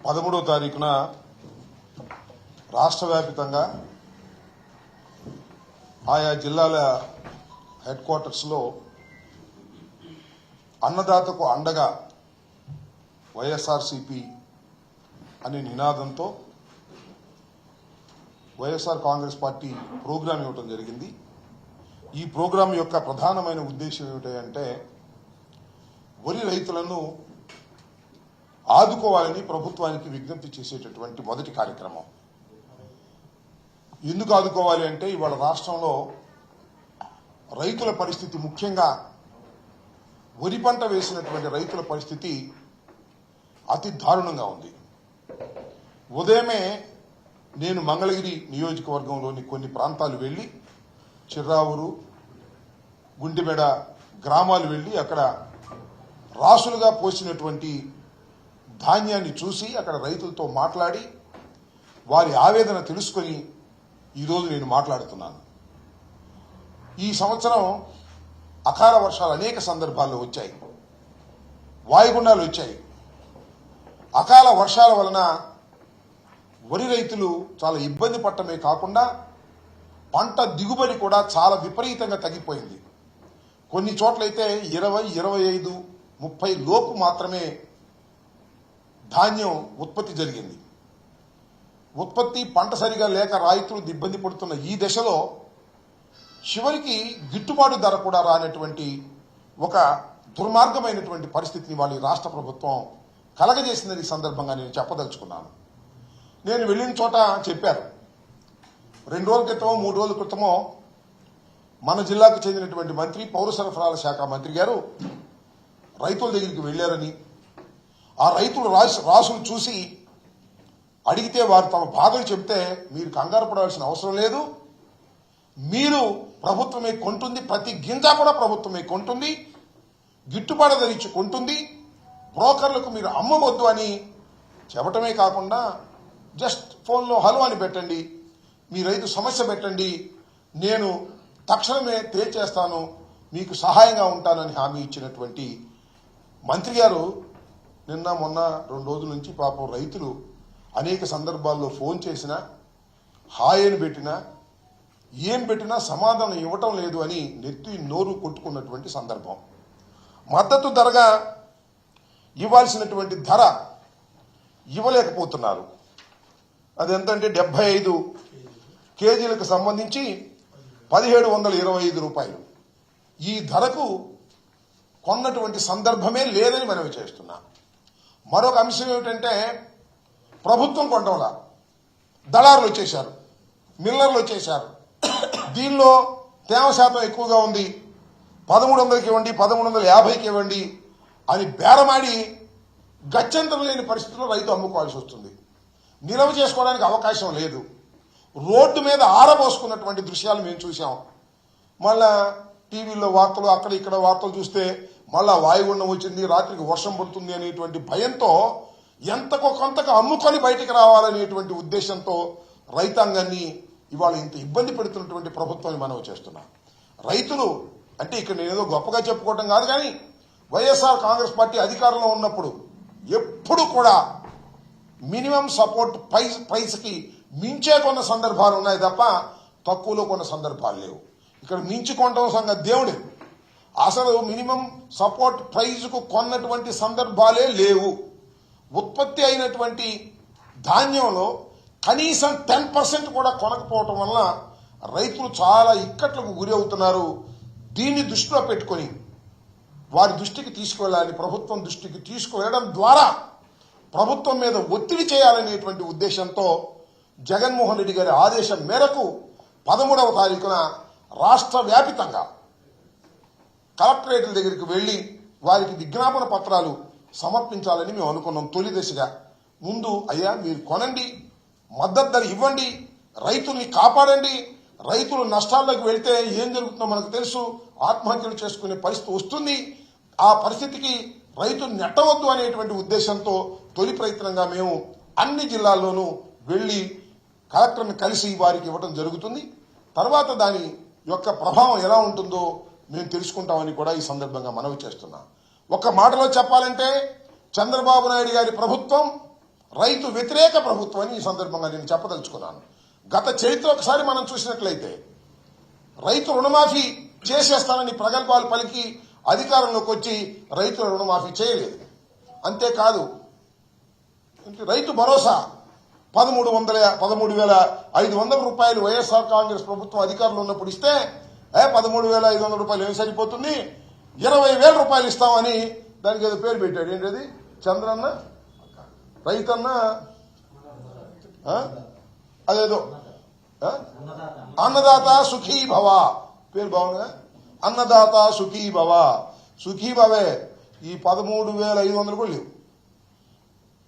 13వ తారీఖున రాష్ట్ర వ్యాప్తంగా ఆయా జిల్లాల హెడ్ క్వార్టర్స్లో అన్నదాతకు అండగా వైఎస్ఆర్సీపీ అనే నినాదంతో వైఎస్ఆర్ కాంగ్రెస్ పార్టీ ప్రోగ్రాం ఇవ్వడం జరిగింది. ఈ ప్రోగ్రాం యొక్క ప్రధానమైన ఉద్దేశం ఏమిటంటే వరి రైతులను ఆదుకోవాలని ప్రభుత్వానికి విజ్ఞప్తి చేసేటటువంటి మొదటి కార్యక్రమం. ఎందుకు ఆదుకోవాలి అంటే ఇవాళ రాష్ట్రంలో రైతుల పరిస్థితి, ముఖ్యంగా వరి పంట వేసినటువంటి రైతుల పరిస్థితి అతి దారుణంగా ఉంది. ఉదయమే నేను మంగళగిరి నియోజకవర్గంలోని కొన్ని ప్రాంతాలు వెళ్లి చిర్రావూరు, గుంటిమెడ గ్రామాలు వెళ్లి అక్కడ రాసులుగా పోసినటువంటి ధాన్యాన్ని చూసి అక్కడ రైతులతో మాట్లాడి వారి ఆవేదన తెలుసుకొని ఈరోజు నేను మాట్లాడుతున్నాను. ఈ సంవత్సరం అకాల వర్షాలు అనేక సందర్భాల్లో వచ్చాయి, వాయుగుండాలు వచ్చాయి. అకాల వర్షాల వలన వరి రైతులు చాలా ఇబ్బంది పడటమే కాకుండా పంట దిగుబడి కూడా చాలా విపరీతంగా తగ్గిపోయింది. కొన్ని చోట్లయితే 20, 25, 30 లోపు మాత్రమే ధాన్యం ఉత్పత్తి జరిగింది. ఉత్పత్తి పంట సరిగా లేక రైతులు ఇబ్బంది పడుతున్న ఈ దశలో చివరికి గిట్టుబాటు ధర కూడా రానటువంటి ఒక దుర్మార్గమైనటువంటి పరిస్థితిని వాళ్ళ రాష్ట్ర ప్రభుత్వం కలగజేసిందని ఈ సందర్భంగా నేను చెప్పదలుచుకున్నాను. నేను వెళ్ళిన చోట చెప్పారు, 2 రోజుల క్రితమో 3 రోజుల క్రితమో మన జిల్లాకు చెందినటువంటి మంత్రి, పౌర సరఫరాల శాఖ మంత్రి గారు రైతుల దగ్గరికి వెళ్లారని, ఆ రైతులు రాసులు చూసి అడిగితే వారు తమ బాధలు చెబితే మీరు కంగారు పడాల్సిన అవసరం లేదు, మీరు ప్రభుత్వమే కొంటుంది, ప్రతి గింజ కూడా ప్రభుత్వమే కొంటుంది, గిట్టుబాటు ధర ఇచ్చి కొంటుంది, బ్రోకర్లకు మీరు అమ్మవద్దు అని చెప్పటమే కాకుండా జస్ట్ ఫోన్లో హలో అని పెట్టండి, మీ రైతు సమస్య పెట్టండి, నేను తక్షణమే తేల్చేస్తాను, మీకు సహాయంగా ఉంటానని హామీ ఇచ్చినటువంటి మంత్రి గారు నిన్న మొన్న 2 రోజుల నుంచి పాపం రైతులు అనేక సందర్భాల్లో ఫోన్ చేసినా, హాయ్ అని పెట్టినా, ఏం పెట్టినా సమాధానం ఇవ్వటం లేదు అని నెత్తి నోరు కొట్టుకున్నటువంటి సందర్భం. మద్దతు ధరగా ఇవ్వాల్సినటువంటి ధర ఇవ్వలేకపోతున్నారు. అది ఎంతంటే 75 కేజీలకు సంబంధించి 1725 రూపాయలు. ఈ ధరకు కొన్నటువంటి సందర్భమే లేదని మనవి చేస్తున్నా. మరొక అంశం ఏమిటంటే ప్రభుత్వం కొనడంలా దళారులు వచ్చేశారు, మిల్లర్లు వచ్చేశారు. దీనిలో తేమ శాతం ఎక్కువగా ఉంది, 1300కి ఇవ్వండి, 1350కి ఇవ్వండి అని బేరమాడి గత్యంతరం లేని పరిస్థితుల్లో రైతు అమ్ముకోవాల్సి వస్తుంది. నిల్వ చేసుకోవడానికి అవకాశం లేదు. రోడ్డు మీద ఆరబోసుకున్నటువంటి దృశ్యాలు మేము చూసాం. మళ్ళా టీవీలో వార్తలు, అక్కడ ఇక్కడ వార్తలు చూస్తే మళ్ళా వాయుగుండం వచ్చింది, రాత్రికి వర్షం పడుతుంది అనేటువంటి భయంతో ఎంతకో కొంతకు అమ్ముకొని బయటికి రావాలనేటువంటి ఉద్దేశంతో రైతాంగాన్ని ఇవాళ ఇంత ఇబ్బంది పెడుతున్నటువంటి ప్రభుత్వాన్ని మనం చేస్తున్నాం. రైతులు అంటే ఇక్కడ నేనేదో గొప్పగా చెప్పుకోవడం కాదు, కానీ వైఎస్ఆర్ కాంగ్రెస్ పార్టీ అధికారంలో ఉన్నప్పుడు ఎప్పుడు కూడా మినిమం సపోర్ట్ ప్రైస్కి మించే కొన్న సందర్భాలు ఉన్నాయి తప్ప తక్కువలో కొన్న సందర్భాలు లేవు. ఇక్కడ మించి కొనడం సంగతి దేవుడు, అసలు మినిమం సపోర్ట్ ప్రైజ్కు కొన్నటువంటి సందర్భాలే లేవు. ఉత్పత్తి అయినటువంటి ధాన్యంలో కనీసం 10% కూడా కొనకపోవటం వల్ల రైతులు చాలా ఇక్కట్లకు గురి అవుతున్నారు. దీన్ని దృష్టిలో పెట్టుకొని వారి దృష్టికి తీసుకువెళ్ళాలని, ప్రభుత్వం దృష్టికి తీసుకువెళ్ళడం ద్వారా ప్రభుత్వం మీద ఒత్తిడి చేయాలనేటువంటి ఉద్దేశంతో జగన్మోహన్ రెడ్డి గారి ఆదేశం మేరకు 13వ తారీఖున రాష్ట్ర వ్యాపితంగా కలెక్టరేట్ల దగ్గరికి వెళ్లి వారికి విజ్ఞాపన పత్రాలు సమర్పించాలని మేము అనుకున్నాం. తొలి దశగా ముందు అయ్యా మీరు కొనండి, మద్దతు ధర ఇవ్వండి, రైతుల్ని కాపాడండి. రైతులు నష్టాల్లోకి వెళ్తే ఏం జరుగుతుందో మనకు తెలుసు, ఆత్మహత్యలు చేసుకునే పరిస్థితి వస్తుంది. ఆ పరిస్థితికి రైతు నెట్టవద్దు అనేటువంటి ఉద్దేశంతో తొలి ప్రయత్నంగా మేము అన్ని జిల్లాల్లోనూ వెళ్లి కలెక్టర్ని కలిసి వారికి ఇవ్వడం జరుగుతుంది. తర్వాత దాని యొక్క ప్రభావం ఎలా ఉంటుందో మేము తెలుసుకుంటామని కూడా ఈ సందర్భంగా మనవి చేస్తున్నాం. ఒక మాటలో చెప్పాలంటే చంద్రబాబు నాయుడు గారి ప్రభుత్వం రైతు వ్యతిరేక ప్రభుత్వం అని ఈ సందర్భంగా నేను చెప్పదలుచుకున్నాను. గత చరిత్ర ఒకసారి మనం చూసినట్లయితే రైతు రుణమాఫీ చేసేస్తానని ప్రగల్భాలు పలికి అధికారంలోకి వచ్చి రైతుల రుణమాఫీ చేయలేదు. అంతేకాదు రైతు భరోసా 13,500 రూపాయలు వైఎస్ఆర్ కాంగ్రెస్ ప్రభుత్వం అధికారంలో ఉన్నప్పుడు ఇస్తే 13,500 రూపాయలు ఏమి సరిపోతుంది, 20,000 రూపాయలు ఇస్తామని దానికి ఏదో పేరు పెట్టాడు. ఏంటది? చంద్రన్న రైతన్న అదేదో అన్నదాత సుఖీ భవ పేరు బాగుందా? అన్నదాత సుఖీ భవ. సుఖీ భవే. ఈ 13,500 కూడా లేవు.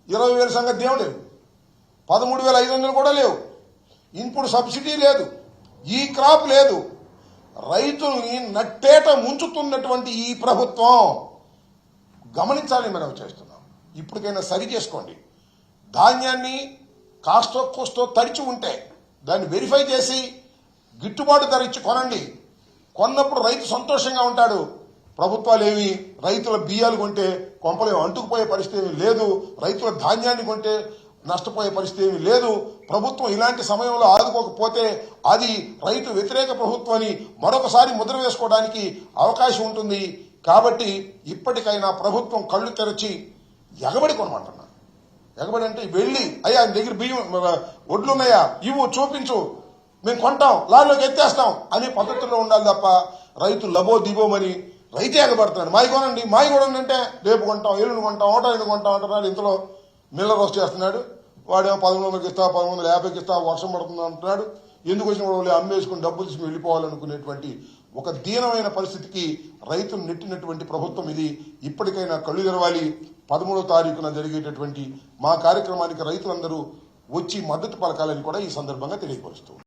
20,000 సంగతి దేవుడు లేవు. 13,500 కూడా లేవు. ఇన్పుట్ సబ్సిడీ లేదు. ఈ క్రాప్ లేదు. రైతుల్ని నట్టేట ముంచుతున్నటువంటి ఈ ప్రభుత్వం గమనించాలని మనం చేస్తున్నాం. ఇప్పటికైనా సరి చేసుకోండి. ధాన్యాన్ని కాస్తో కోస్తో తడిచి ఉంటే దాన్ని వెరిఫై చేసి గిట్టుబాటు ధర ఇచ్చి కొనండి. కొన్నప్పుడు రైతు సంతోషంగా ఉంటాడు. ప్రభుత్వాలు ఏమి రైతుల బియ్యాలు కొంటే కొంపలు అంటుకుపోయే పరిస్థితి ఏమి లేదు. రైతుల ధాన్యాన్ని కొంటే నష్టపోయే పరిస్థితి ఏమి లేదు. ప్రభుత్వం ఇలాంటి సమయంలో ఆదుకోకపోతే అది రైతు వ్యతిరేక ప్రభుత్వం అని మరొకసారి ముద్ర వేసుకోవడానికి అవకాశం ఉంటుంది. కాబట్టి ఇప్పటికైనా ప్రభుత్వం కళ్ళు తెరచి ఎగబడి కొనమంటున్నా. ఎగబడి అంటే వెళ్ళి అయ్యా దగ్గర బియ్యం ఒడ్లున్నాయా ఇవ్వు చూపించు, మేము కొంటాం, లారీలోకి ఎత్తేస్తాం అనే పద్ధతిలో ఉండాలి తప్ప రైతు లబో దిబోమని రైతే ఎగబడుతున్నాడు. మాయి కొనండి అంటే రేపు కొంటాం, ఎల్లుండి కొంటాం, ఓటానికి కొంటాం అంటున్నాడు. ఇంతలో మిల్లర్ రోస్ట్ చేస్తున్నాడు. వాడేమో 1100కి ఇస్తా, 1150కి ఇస్తా, వర్షం పడుతుంది అంటున్నాడు. ఎందుకు వచ్చిన వాళ్ళు అమ్మేసుకుని డబ్బులు తీసుకుని వెళ్ళిపోవాలనుకునేటువంటి ఒక దీనమైన పరిస్థితికి రైతులు నెట్టినటువంటి ప్రభుత్వం ఇది. ఇప్పటికైనా కళ్ళు తెరవాలి. 13వ తారీఖున జరిగేటటువంటి మా కార్యక్రమానికి రైతులందరూ వచ్చి మద్దతు పలకాలని కూడా ఈ సందర్భంగా తెలియపరుస్తూ